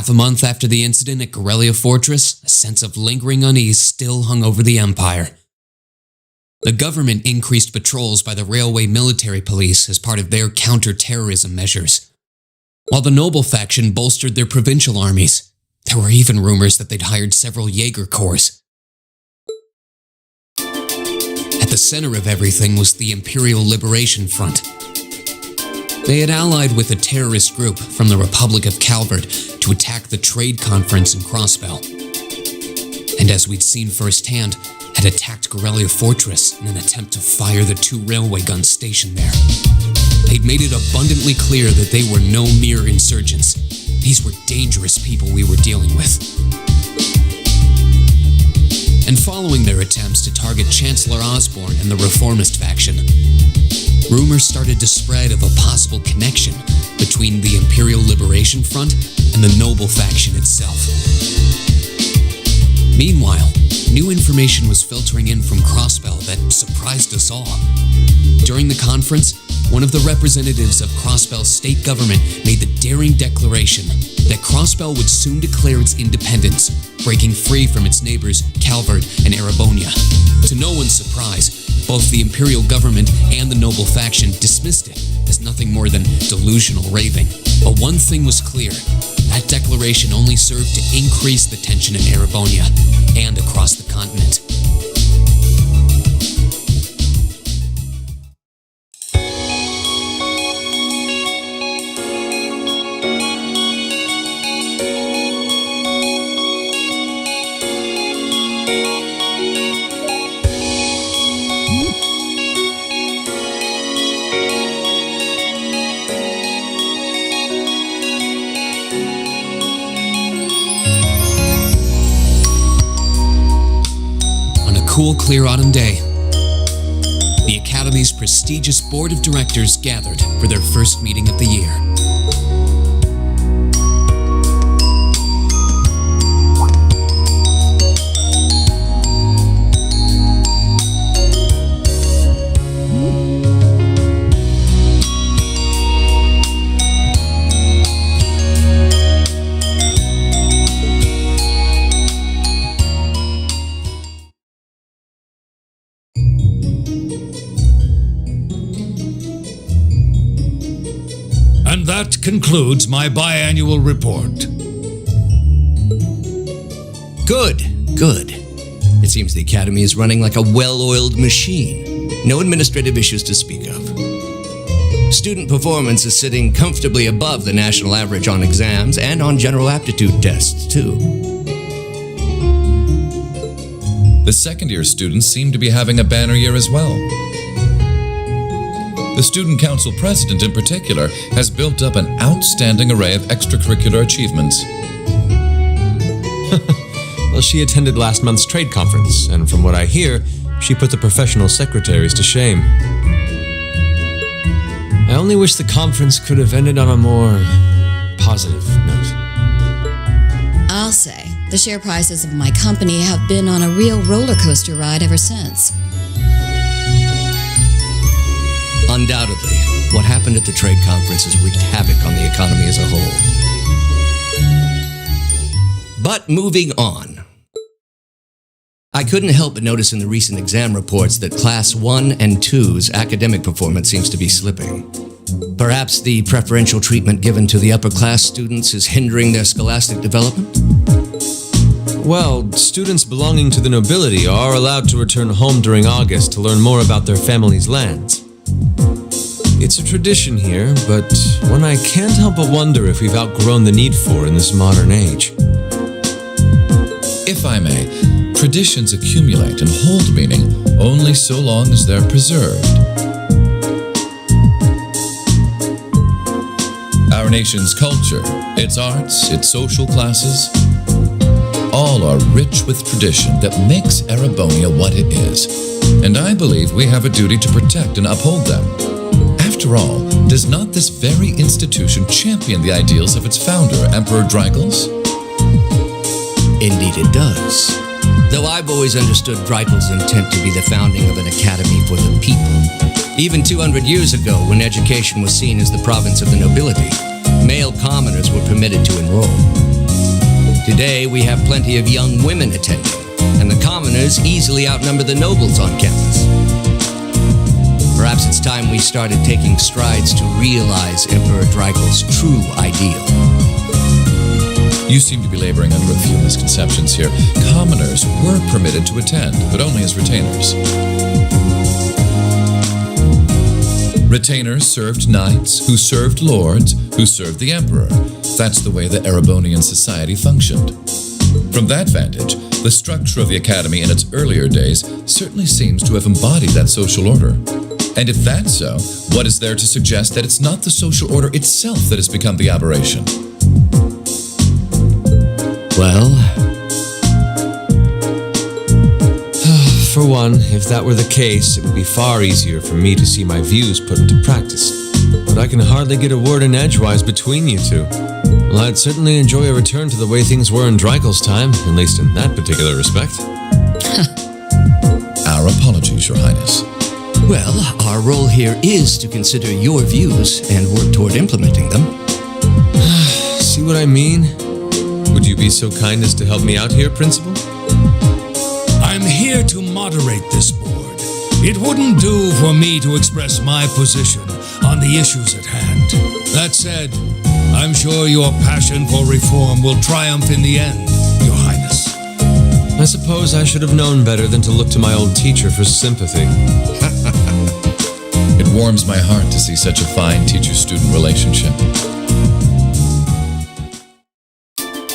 Half a month after the incident at Corellia Fortress, a sense of lingering unease still hung over the Empire. The government increased patrols by the railway military police as part of their counter-terrorism measures, while the noble faction bolstered their provincial armies. There were even rumors that they'd hired several Jaeger corps. At the center of everything was the Imperial Liberation Front. They had allied with a terrorist group from the Republic of Calvert to attack the trade conference in Crossbell. And as we'd seen firsthand, had attacked Corellia Fortress in an attempt to fire the 2 railway guns stationed there. They'd made it abundantly clear that they were no mere insurgents. These were dangerous people we were dealing with. And following their attempts to target Chancellor Osborne and the reformist faction, rumors started to spread of a possible connection between the Imperial Liberation Front and the noble faction itself. Meanwhile, new information was filtering in from Crossbell that surprised us all. During the conference, one of the representatives of Crossbell's state government made the daring declaration that Crossbell would soon declare its independence, breaking free from its neighbors Calvert and Erebonia. To no one's surprise, both the Imperial government and the noble faction dismissed it as nothing more than delusional raving. But one thing was clear: that declaration only served to increase the tension in Erebonia and across the continent. Cool, clear autumn day, the Academy's prestigious board of directors gathered for their first meeting of the year. And that concludes my biannual report. Good. It seems the Academy is running like a well-oiled machine. No administrative issues to speak of. Student performance is sitting comfortably above the national average on exams and on general aptitude tests, too. The second-year students seem to be having a banner year as well. The Student Council President, in particular, has built up an outstanding array of extracurricular achievements. Well, she attended last month's trade conference, and from what I hear, she put the professional secretaries to shame. I only wish the conference could have ended on a more positive note. I'll say, the share prices of my company have been on a real roller coaster ride ever since. Undoubtedly, what happened at the trade conference has wreaked havoc on the economy as a whole. But moving on. I couldn't help but notice in the recent exam reports that Class 1 and 2's academic performance seems to be slipping. Perhaps the preferential treatment given to the upper class students is hindering their scholastic development? Well, students belonging to the nobility are allowed to return home during August to learn more about their family's lands. It's a tradition here, but one I can't help but wonder if we've outgrown the need for in this modern age. If I may, traditions accumulate and hold meaning only so long as they're preserved. Our nation's culture, its arts, its social classes, all are rich with tradition that makes Erebonia what it is, and I believe we have a duty to protect and uphold them. After all, does not this very institution champion the ideals of its founder, Emperor Dreigels? Indeed it does. Though I've always understood Dreigels' intent to be the founding of an academy for the people. Even 200 years ago, when education was seen as the province of the nobility, male commoners were permitted to enroll. Today, we have plenty of young women attending, and the commoners easily outnumber the nobles on campus. Perhaps it's time we started taking strides to realize Emperor Dreikel's true ideal. You seem to be laboring under a few misconceptions here. Commoners were permitted to attend, but only as retainers. Retainers served knights, who served lords, who served the emperor. That's the way the Erebonian society functioned. From that vantage, the structure of the academy in its earlier days certainly seems to have embodied that social order. And if that's so, what is there to suggest that it's not the social order itself that has become the aberration? Well, for one, if that were the case, it would be far easier for me to see my views put into practice. But I can hardly get a word in edgewise between you two. Well, I'd certainly enjoy a return to the way things were in Dreikel's time, at least in that particular respect. Our apologies, Your Highness. well, our role here is to consider your views and work toward implementing them. See what I mean? Would you be so kind as to help me out here, Principal? I'm here to moderate this board. It wouldn't do for me to express my position on the issues at hand. That said, I'm sure your passion for reform will triumph in the end, Your Highness. I suppose I should have known better than to look to my old teacher for sympathy. It warms my heart to see such a fine teacher-student relationship.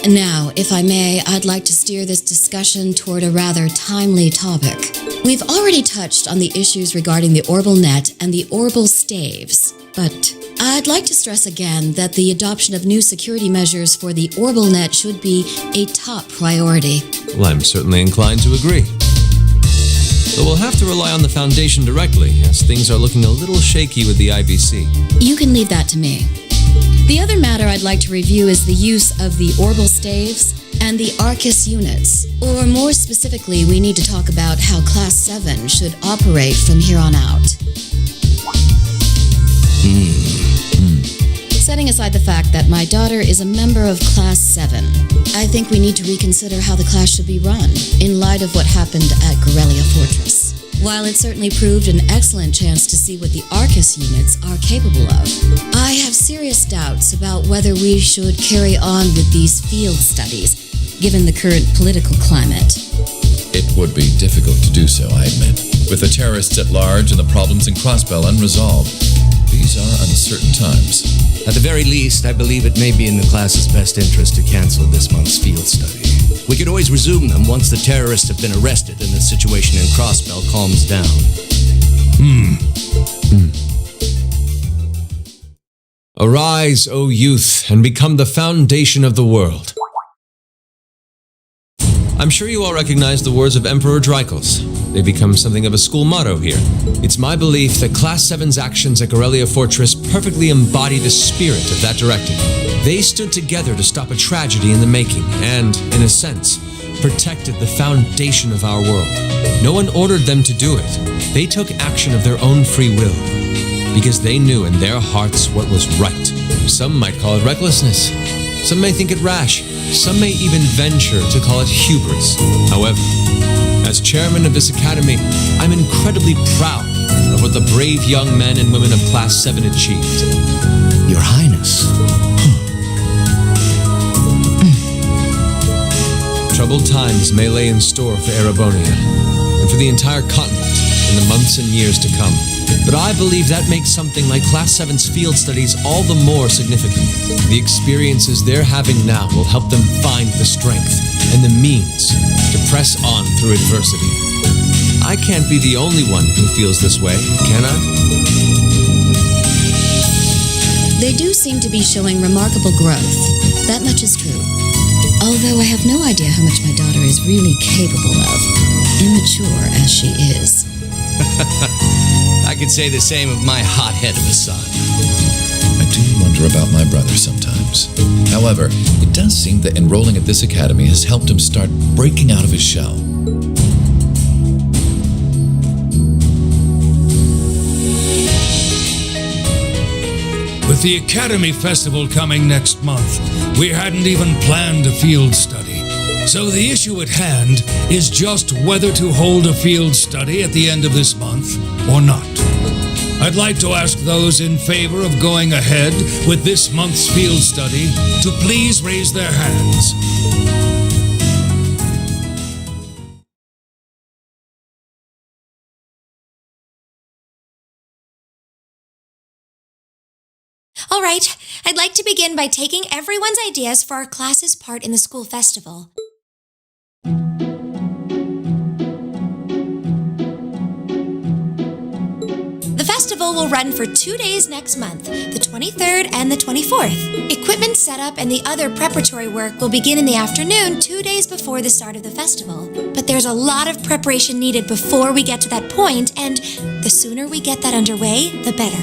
Now, if I may, I'd like to steer this discussion toward a rather timely topic. We've already touched on the issues regarding the Orbital Net and the Orbital Staves, but I'd like to stress again that the adoption of new security measures for the Orbital Net should be a top priority. Well, I'm certainly inclined to agree. Though we'll have to rely on the Foundation directly, as things are looking a little shaky with the IBC. You can leave that to me. The other matter I'd like to review is the use of the Orbital Staves and the Arcus units. Or more specifically, we need to talk about how Class 7 should operate from here on out. Setting aside the fact that my daughter is a member of Class 7, I think we need to reconsider how the class should be run in light of what happened at Corellia Fortress. While it certainly proved an excellent chance to see what the Arcus units are capable of, I have serious doubts about whether we should carry on with these field studies, given the current political climate. It would be difficult to do so, I admit. With the terrorists at large and the problems in Crossbell unresolved, these are uncertain times. At the very least, I believe it may be in the class's best interest to cancel this month's field study. We could always resume them once the terrorists have been arrested and the situation in Crossbell calms down. Arise, O youth, and become the foundation of the world. I'm sure you all recognize the words of Emperor Dreikel's. They become something of a school motto here. It's my belief that Class 7's actions at Corellia Fortress perfectly embody the spirit of that directive. They stood together to stop a tragedy in the making and, in a sense, protected the foundation of our world. No one ordered them to do it. They took action of their own free will because they knew in their hearts what was right. Some might call it recklessness. Some may think it rash. Some may even venture to call it hubris. However, as chairman of this academy, I'm incredibly proud of what the brave young men and women of Class 7 achieved. Your Highness. Troubled times may lay in store for Erebonia, and for the entire continent in the months and years to come. But I believe that makes something like Class 7's field studies all the more significant. The experiences they're having now will help them find the strength and the means to press on through adversity. I can't be the only one who feels this way, can I? They do seem to be showing remarkable growth. That much is true. Although I have no idea how much my daughter is really capable of, immature as she is. I could say the same of my hot-head of a son. I do wonder about my brother sometimes. However, it does seem that enrolling at this academy has helped him start breaking out of his shell. With With the Academy Festival coming next month, we hadn't even planned a field study. So the issue at hand is just whether to hold a field study at the end of this month or not. I'd like to ask those in favor of going ahead with this month's field study to please raise their hands. All right, I'd like to begin by taking everyone's ideas for our class's part in the school festival. The festival will run for 2 days next month, the 23rd and the 24th. Equipment setup and the other preparatory work will begin in the afternoon 2 days before the start of the festival. But there's a lot of preparation needed before we get to that point, and the sooner we get that underway, the better.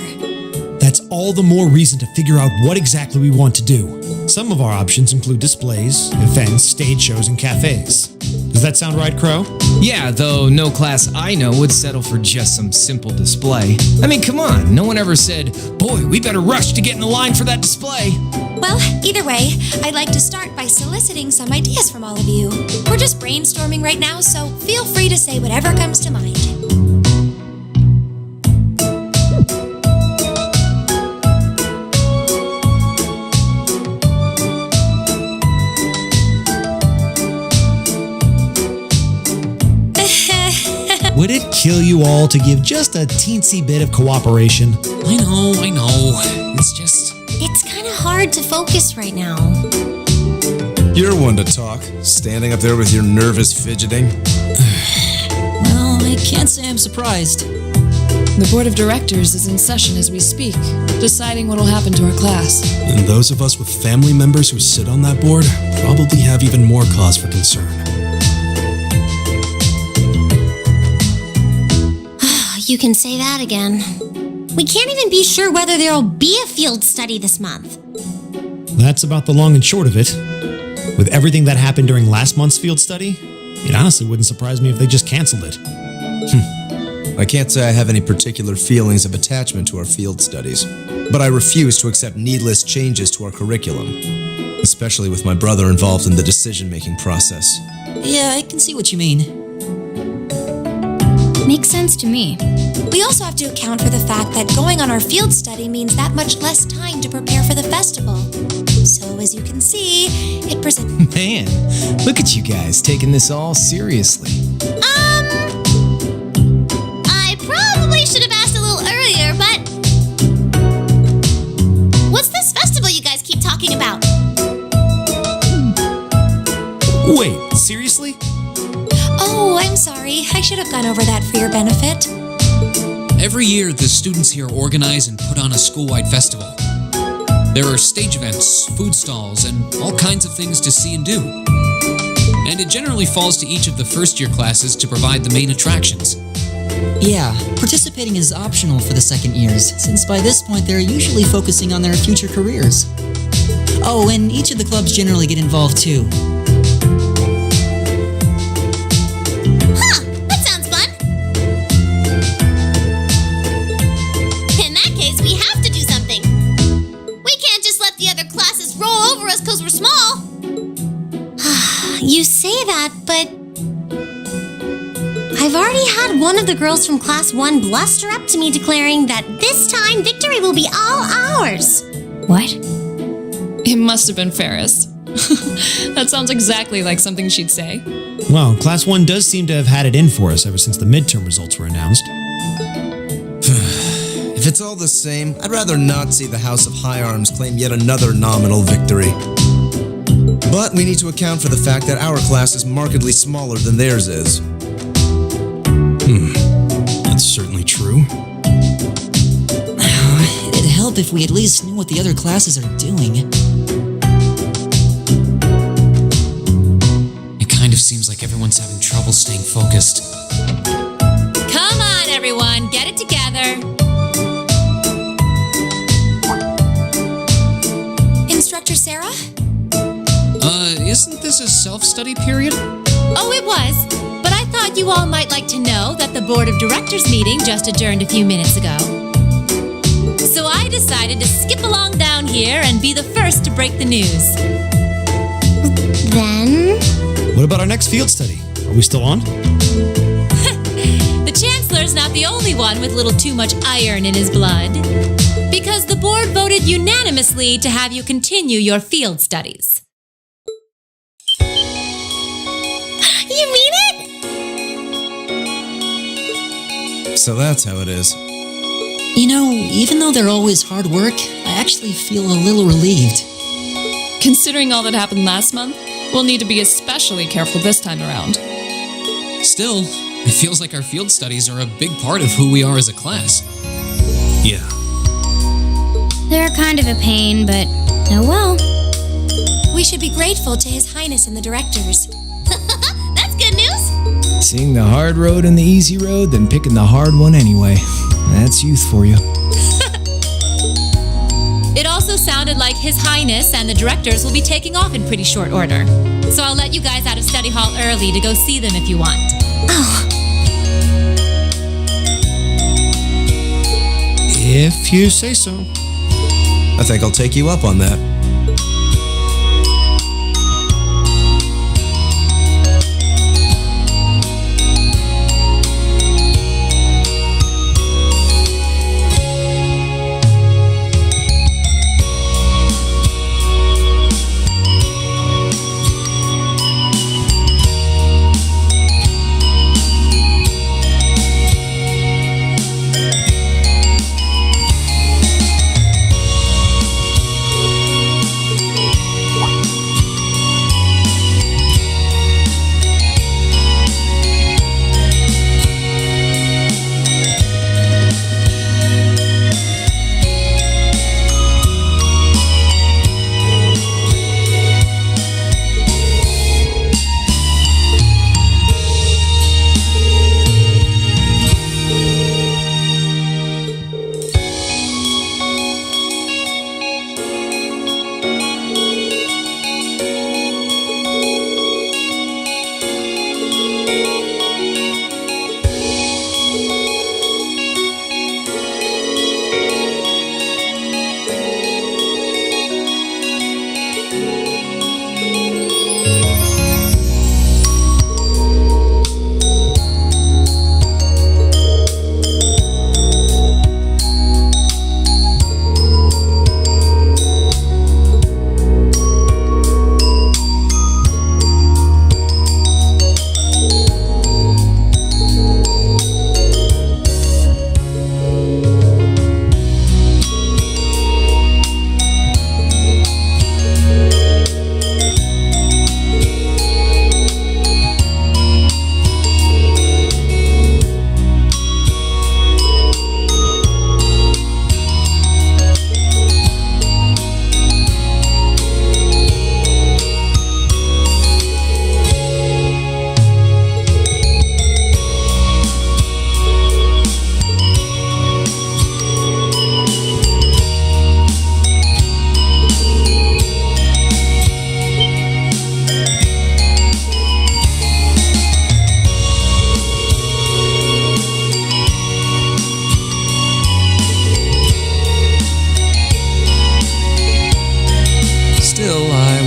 That's all the more reason to figure out what exactly we want to do. Some of our options include displays, events, stage shows, and cafes. Does that sound right, Crow? Yeah, though no class I know would settle for just some simple display. I mean, come on, no one ever said, boy, we better rush to get in the line for that display. Well, either way, I'd like to start by soliciting some ideas from all of you. We're just brainstorming right now, so feel free to say whatever comes to mind. Would it kill you all to give just a teensy bit of cooperation? I know. It's kind of hard to focus right now. You're one to talk, standing up there with your nervous fidgeting. Well, I can't say I'm surprised. The board of directors is in session as we speak, deciding what will happen to our class. And those of us with family members who sit on that board probably have even more cause for concern. You can say that again. We can't even be sure whether there'll be a field study this month. That's about the long and short of it. With everything that happened during last month's field study, it honestly wouldn't surprise me if they just canceled it. I can't say I have any particular feelings of attachment to our field studies, but I refuse to accept needless changes to our curriculum, especially with my brother involved in the decision-making process. Yeah, I can see what you mean. Makes sense to me. We also have to account for the fact that going on our field study means that much less time to prepare for the festival. So as you can see, it presents... Man, look at you guys taking this all seriously. I probably should have asked a little earlier, but... What's this festival you guys keep talking about? Wait, seriously? Oh, I'm sorry. I should have gone over that for your benefit. Every year, the students here organize and put on a school-wide festival. There are stage events, food stalls, and all kinds of things to see and do. And it generally falls to each of the first-year classes to provide the main attractions. Yeah, participating is optional for the second years, since by this point they're usually focusing on their future careers. Oh, and each of the clubs generally get involved too. Because we're small. You say that, but I've already had one of the girls from Class 1 bluster up to me declaring that this time victory will be all ours. What? It must have been Ferris. That sounds exactly like something she'd say. Well, Class 1 does seem to have had it in for us ever since the midterm results were announced. If it's all the same, I'd rather not see the House of High Arms claim yet another nominal victory. But we need to account for the fact that our class is markedly smaller than theirs is. That's certainly true. It'd help if we at least knew what the other classes are doing. It kind of seems like everyone's having trouble staying focused. Come on, everyone, get it together. Instructor Sarah? Isn't this a self-study period? Oh, it was. But I thought you all might like to know that the Board of Directors meeting just adjourned a few minutes ago. So I decided to skip along down here and be the first to break the news. Then? What about our next field study? Are we still on? The Chancellor's not the only one with a little too much iron in his blood. Because the board voted unanimously to have you continue your field studies. You mean it? So that's how it is. You know, even though they're always hard work, I actually feel a little relieved. Considering all that happened last month, we'll need to be especially careful this time around. Still, it feels like our field studies are a big part of who we are as a class. Yeah. They're kind of a pain, but oh well. We should be grateful to His Highness and the directors. That's good news. Seeing the hard road and the easy road, then picking the hard one anyway. That's youth for you. It also sounded like His Highness and the directors will be taking off in pretty short order. So I'll let you guys out of study hall early to go see them if you want. Oh, If you say so. I think I'll take you up on that.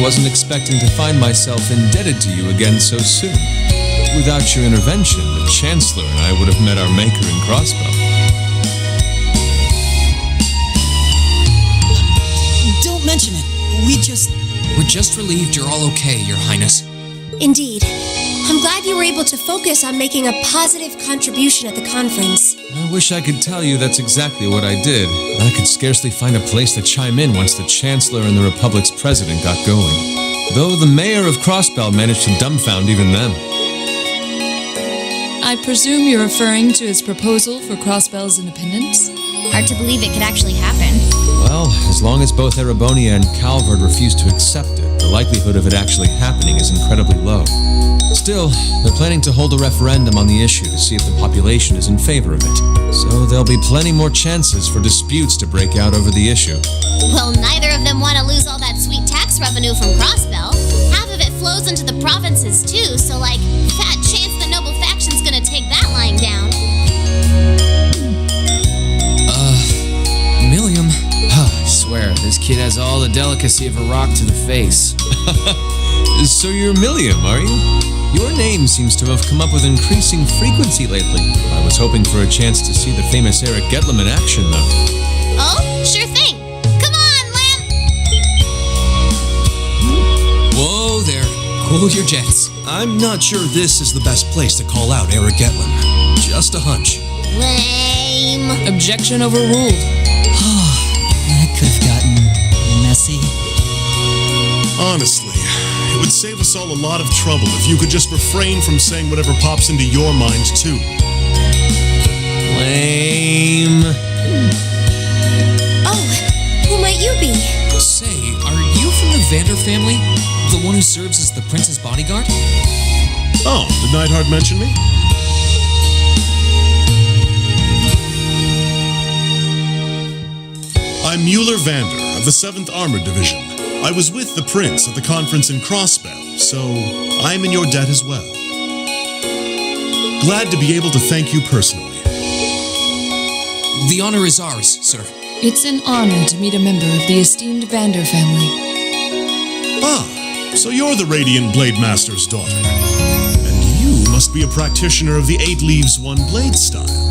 Wasn't expecting to find myself indebted to you again so soon. Without your intervention, the Chancellor and I would have met our maker in Crossbow. Don't mention it. We're just relieved you're all okay, Your Highness. indeed. I'm glad you were able to focus on making a positive contribution at the conference. I wish I could tell you that's exactly what I did, but I could scarcely find a place to chime in once the Chancellor and the Republic's President got going. Though the Mayor of Crossbell managed to dumbfound even them. I presume you're referring to his proposal for Crossbell's independence? Hard to believe it could actually happen. Well, as long as both Erebonia and Calvard refuse to accept it, the likelihood of it actually happening is incredibly low. Still, they're planning to hold a referendum on the issue to see if the population is in favor of it. So there'll be plenty more chances for disputes to break out over the issue. Well, neither of them want to lose all that sweet tax revenue from Crossbell. Half of it flows into the provinces too, so fat chance the noble faction's gonna take that lying down. Milliam, Kid has all the delicacy of a rock to the face. So you're Milliam, are you? Your name seems to have come up with increasing frequency lately. I was hoping for a chance to see the famous Eric Gettlam in action, though. Oh, sure thing. Come on, Lamb! Whoa there. Cool your jets. I'm not sure this is the best place to call out Eric Gettlam. Just a hunch. Lame. Objection overruled. That could have gotten messy. Honestly, it would save us all a lot of trouble if you could just refrain from saying whatever pops into your mind, too. Lame. Oh, who might you be? Say, are you from the Vander family? The one who serves as the prince's bodyguard? Oh, did Neidhart mention me? I'm Mueller Vander of the 7th Armored Division. I was with the prince at the conference in Crossbell, so I'm in your debt as well. Glad to be able to thank you personally. The honor is ours, sir. It's an honor to meet a member of the esteemed Vander family. Ah, so you're the Radiant Blade Master's daughter. And you must be a practitioner of the 8 Leaves 1 Blade style.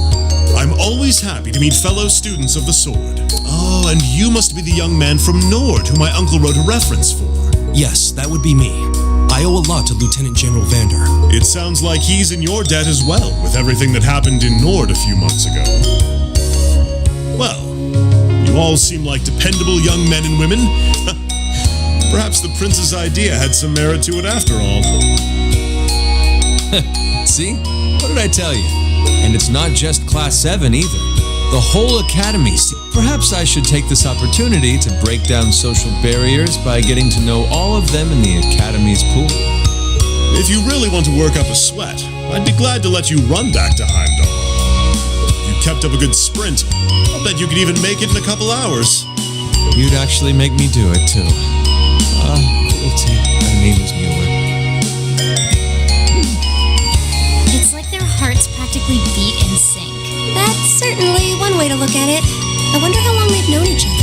I'm always happy to meet fellow students of the sword. Oh, and you must be the young man from Nord who my uncle wrote a reference for. Yes, that would be me. I owe a lot to Lieutenant General Vander. It sounds like he's in your debt as well, with everything that happened in Nord a few months ago. Well, you all seem like dependable young men and women. Perhaps the prince's idea had some merit to it after all. See? What did I tell you? And it's not just Class 7 either. The whole academy. Perhaps I should take this opportunity to break down social barriers by getting to know all of them in the academy's pool. If you really want to work up a sweat, I'd be glad to let you run back to Heimdall. If you kept up a good sprint, I'll bet you could even make it in a couple hours. You'd actually make me do it, too. Cruelty. My name is Mueller. It's like their hearts practically beat in sync. That's certainly one way to look at it. I wonder how long they've known each other.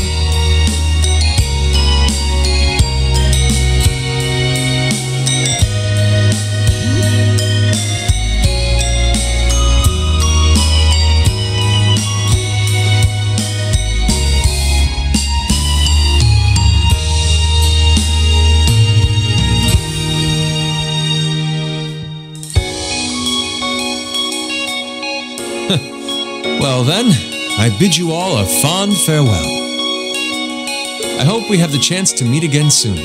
Well then, I bid you all a fond farewell. I hope we have the chance to meet again soon.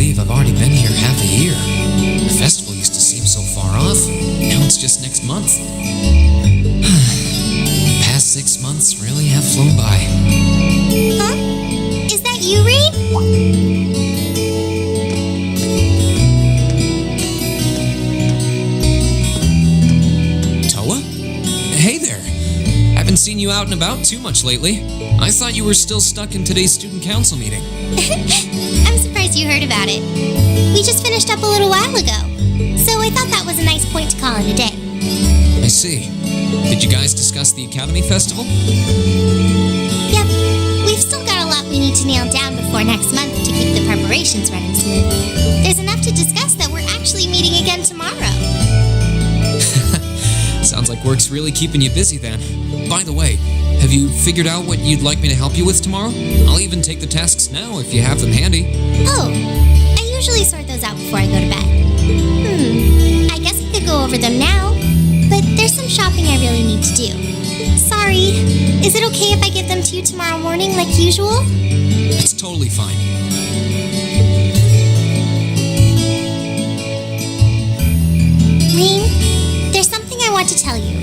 believe I've already been here half a year. The festival used to seem so far off. Now it's just next month. The past 6 months really have flown by. Huh? Is that you, Reed? Toa? Hey there. Haven't seen you out and about too much lately. I thought you were still stuck in today's student council meeting. I'm surprised you heard about it. We just finished up a little while ago, so I thought that was a nice point to call it a day. I see. Did you guys discuss the Academy Festival? Yep, we've still got a lot we need to nail down before next month to keep the preparations running smoothly. There's enough to discuss that we're actually meeting again tomorrow. Sounds like work's really keeping you busy then. By the way, have you figured out what you'd like me to help you with tomorrow? I'll even take the tasks now if you have them handy. Oh, I usually sort those out before I go to bed. I guess I could go over them now, but there's some shopping I really need to do. Sorry, is it okay if I give them to you tomorrow morning like usual? It's totally fine. Reem, there's something I want to tell you,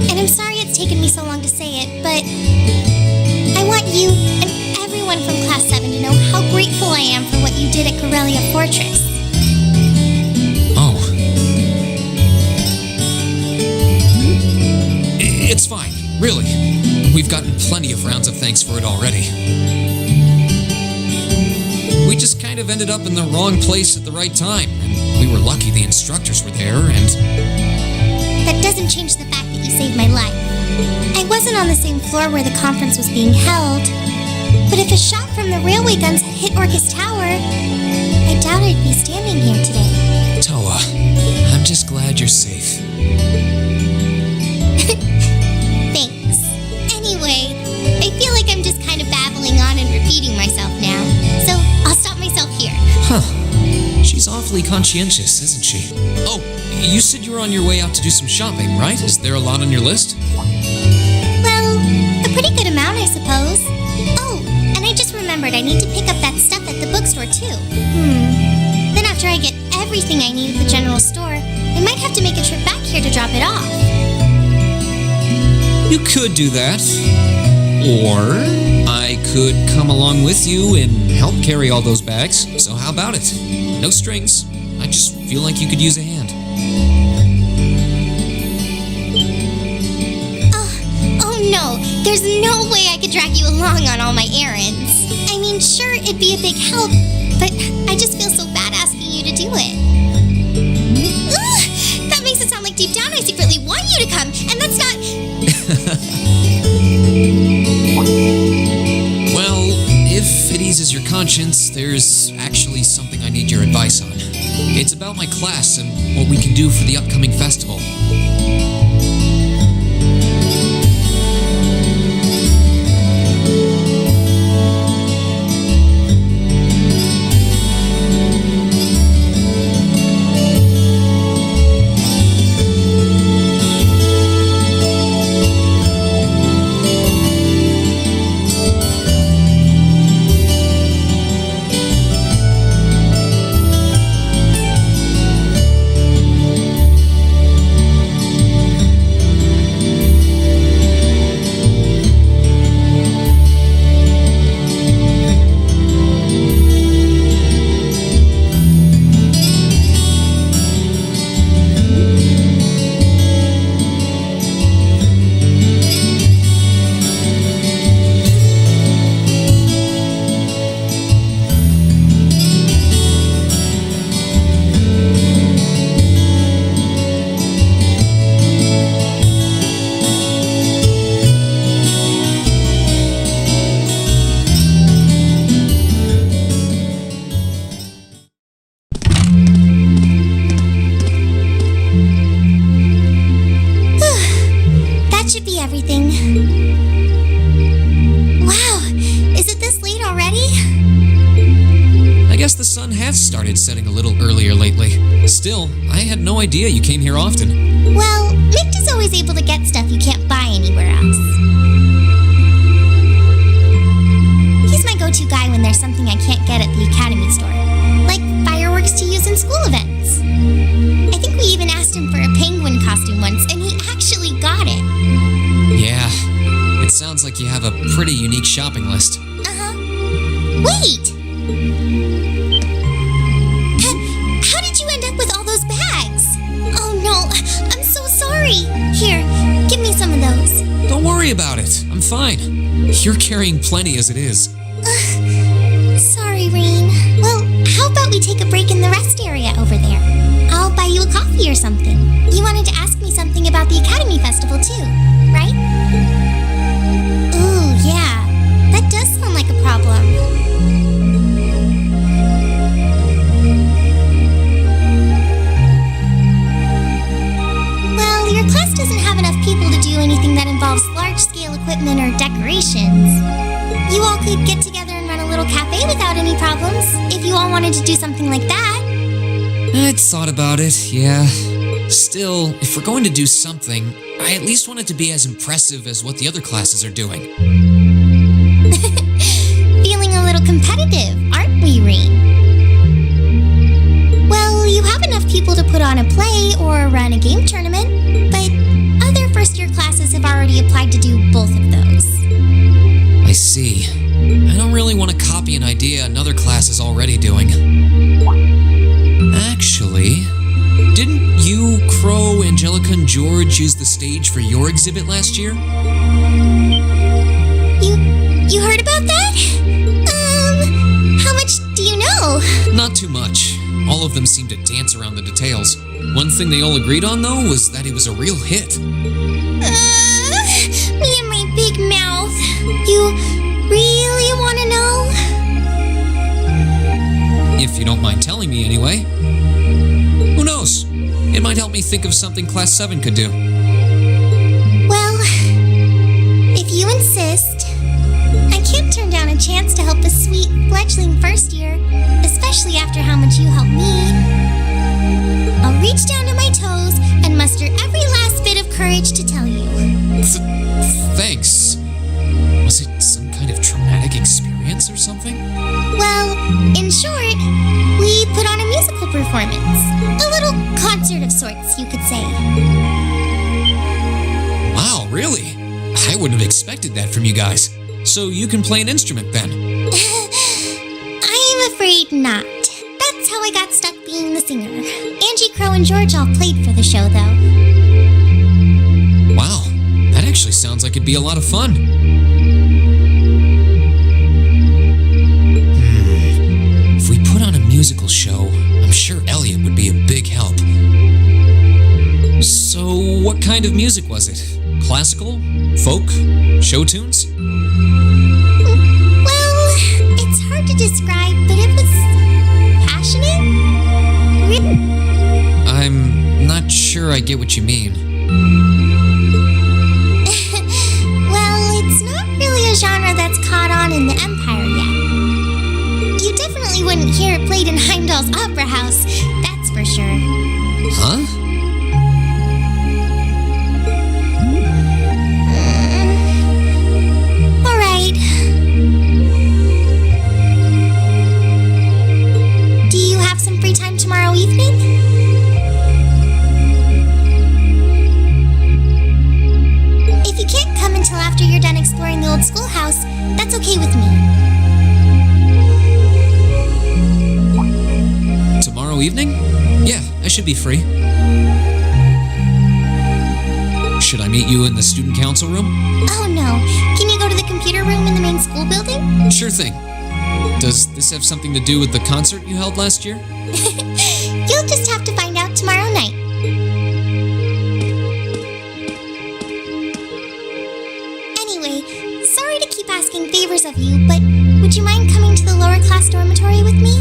and I'm sorry it's taken me so long to say it, but I want you and everyone from Class 7 to know how grateful I am for what you did at Corellia Fortress. Oh. It's fine, really. We've gotten plenty of rounds of thanks for it already. We just kind of ended up in the wrong place at the right time, and we were lucky the instructors were there, and... That doesn't change the fact that you saved my life. I wasn't on the same floor where the conference was being held, but if a shot from the railway guns had hit Orcus Tower, I doubt I'd be standing here today. Toa, I'm just glad you're safe. Thanks. Anyway, I feel like I'm just kind of babbling on and repeating myself now, so I'll stop myself here. Huh. She's awfully conscientious, isn't she? Oh, you said you were on your way out to do some shopping, right? Is there a lot on your list? Well, a pretty good amount, I suppose. Oh, and I just remembered I need to pick up that stuff at the bookstore, too. Then after I get everything I need at the general store, I might have to make a trip back here to drop it off. You could do that. Or I could come along with you and help carry all those bags. So how about it? No strings. I just feel like you could use a hand. Oh no, there's no way I could drag you along on all my errands. I mean, sure, it'd be a big help, but I just feel so bad asking you to do it. Ugh, that makes it sound like deep down I secretly want you to come, and that's not... Well, if it eases your conscience, there's actually something I need your advice on. It's about my class and what we can do for the upcoming festival. The sun has started setting a little earlier lately. Still, I had no idea you came here often. Well, Mick is always able to get stuff you can't buy anywhere else. He's my go-to guy when there's something I can't get at the Academy store. Like shopping list. Wait! How did you end up with all those bags? Oh no, I'm so sorry. Here, give me some of those. Don't worry about it. I'm fine. You're carrying plenty as it is. Sorry, Rain. Well, how about we take a break in the rest area over there? I'll buy you a coffee or something. You wanted to ask me something about the Academy Festival too, right? Ooh, yeah. That does sound like a problem. Well, your class doesn't have enough people to do anything that involves large-scale equipment or decorations. You all could get together and run a little cafe without any problems, if you all wanted to do something like that. I'd thought about it, yeah. Still, if we're going to do something, I at least want it to be as impressive as what the other classes are doing. Feeling a little competitive, aren't we, Rain? Well, you have enough people to put on a play or run a game tournament, but other first-year classes have already applied to do both of those. I see. I don't really want to copy an idea another class is already doing. Actually, didn't you, Crow, Angelica, and George use the stage for your exhibit last year? You heard about that? How much do you know? Not too much. All of them seemed to dance around the details. One thing they all agreed on, though, was that it was a real hit. Me and my big mouth. You really want to know? If you don't mind telling me anyway. Who knows? It might help me think of something Class 7 could do. Well, if you insist, I can't turn down a chance to help a sweet, fledgling first year, especially after how much you helped me. I'll reach down to my toes and muster every last bit of courage to tell you. Thanks. Was it some kind of traumatic experience or something? Well, in short, we put on a musical performance. A little concert of sorts, you could say. Wow, really? I wouldn't have expected that from you guys. So you can play an instrument then? I'm afraid not. That's how I got stuck being the singer. Angie, Crow, and George all played for the show, though. Wow, that actually sounds like it'd be a lot of fun. If we put on a musical show, I'm sure Elliot would be a big help. So, what kind of music was it? Classical? Folk? Show tunes? Well, it's hard to describe, but it was passionate? I'm not sure I get what you mean. Well, it's not really a genre that's caught on in the Empire yet. You definitely wouldn't hear it played in Heimdall's Opera House, that's for sure. Huh? Alright. Do you have some free time tomorrow evening? If you can't come until after you're done exploring the old schoolhouse, that's okay with me. Tomorrow evening? Yeah, I should be free. Should I meet you in the student council room? Oh no. Can you go to the computer room in the main school building? Sure thing. Does this have something to do with the concert you held last year? You'll just have to find out tomorrow night. Anyway, sorry to keep asking favors of you, but would you mind coming to the lower class dormitory with me?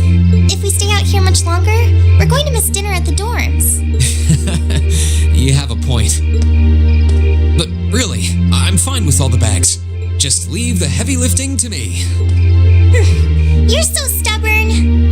If we stay out here much longer, we're going to miss dinner at the dorms. You have a point. But really, I'm fine with all the bags. Just leave the heavy lifting to me. You're so stubborn.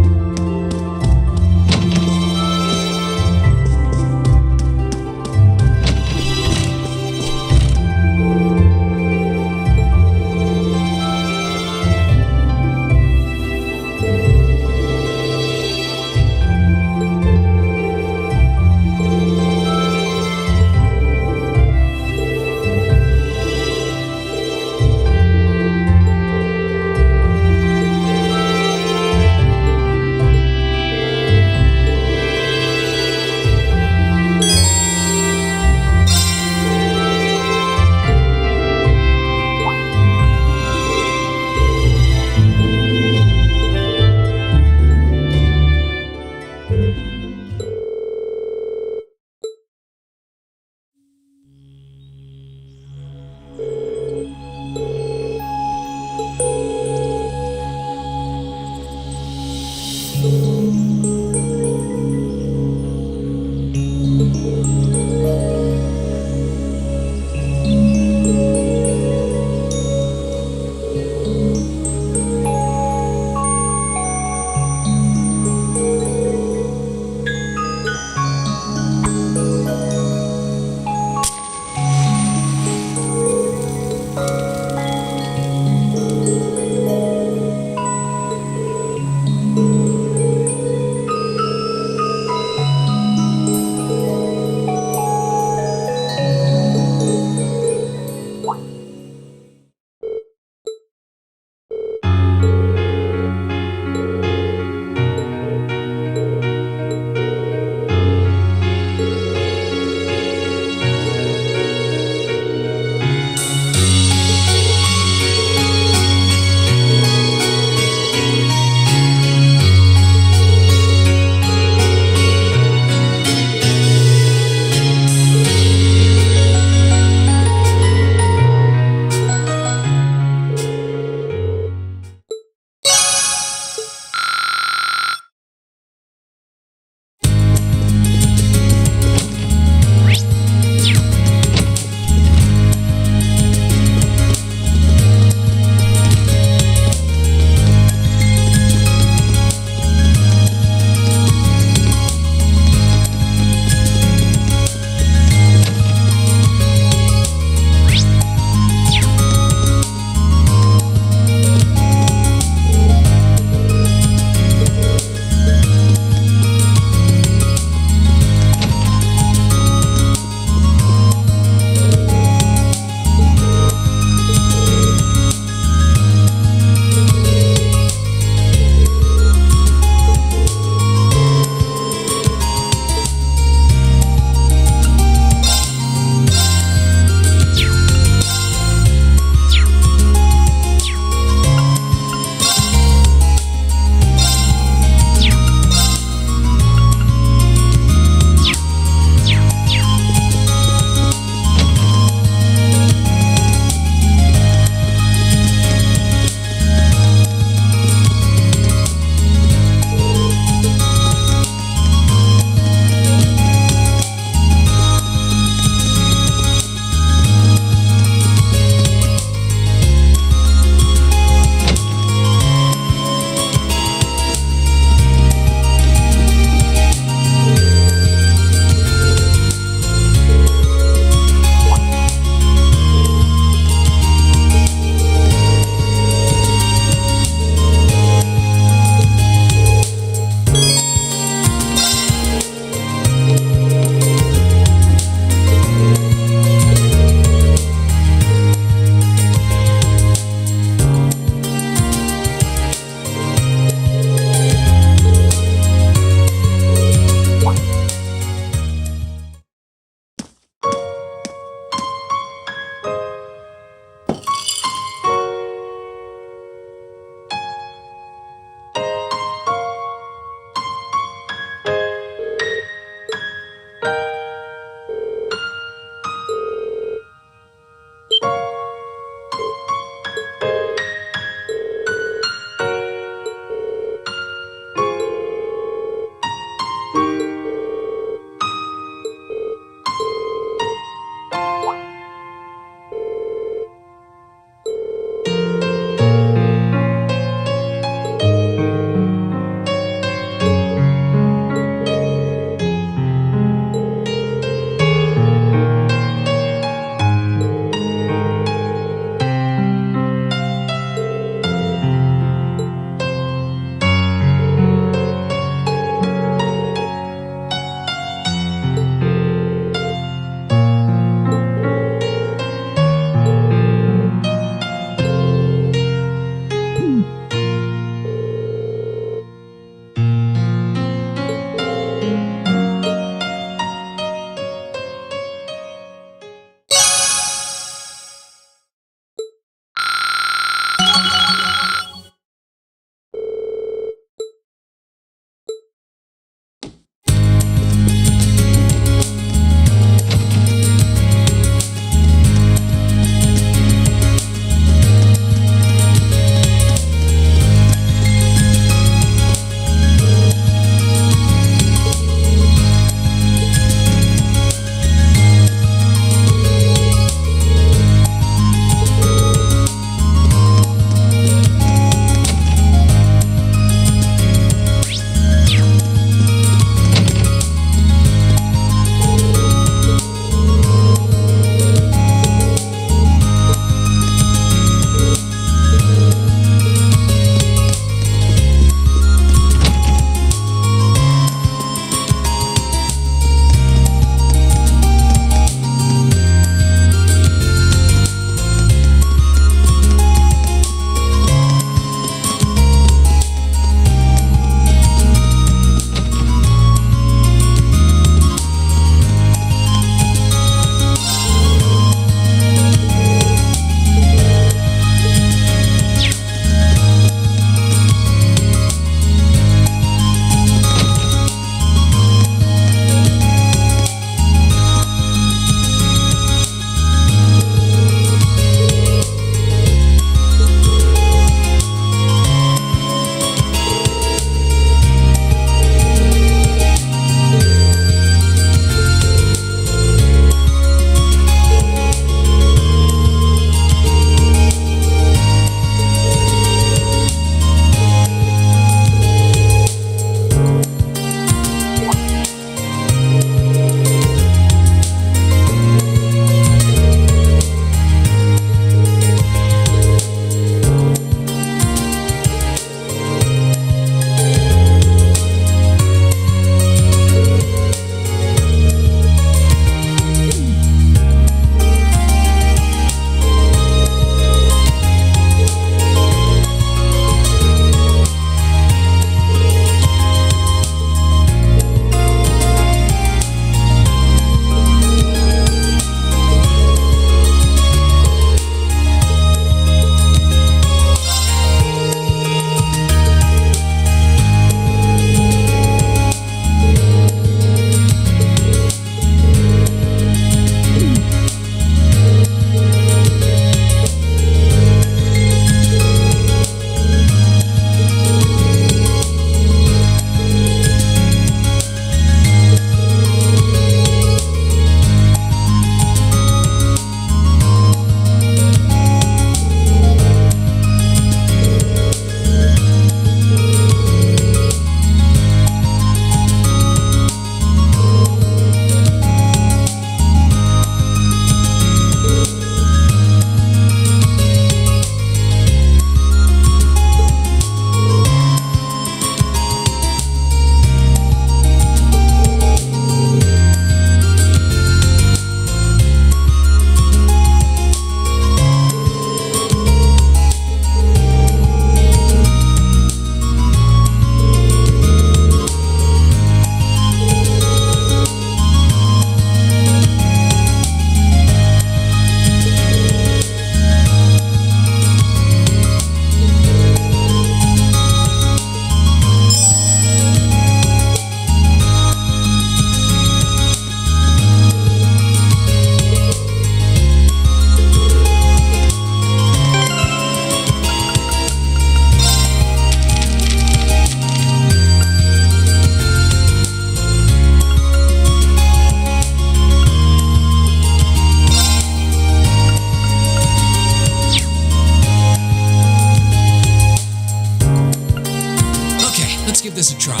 this a try.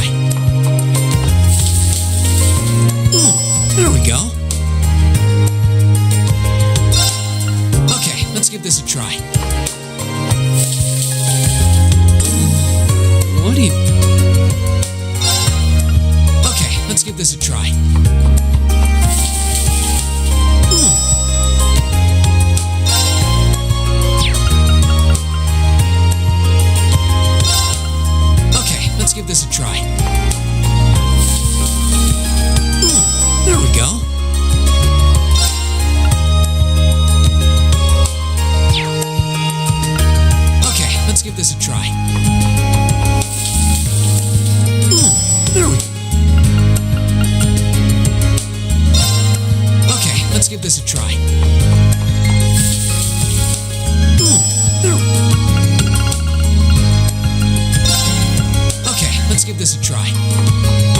There we go. Okay, let's give this a try. What do you... Okay, let's give this a try. Okay, let's give this a try. There we go. Okay, let's give this a try. There we... Okay, let's give this a try. There... Okay, let's give this a try.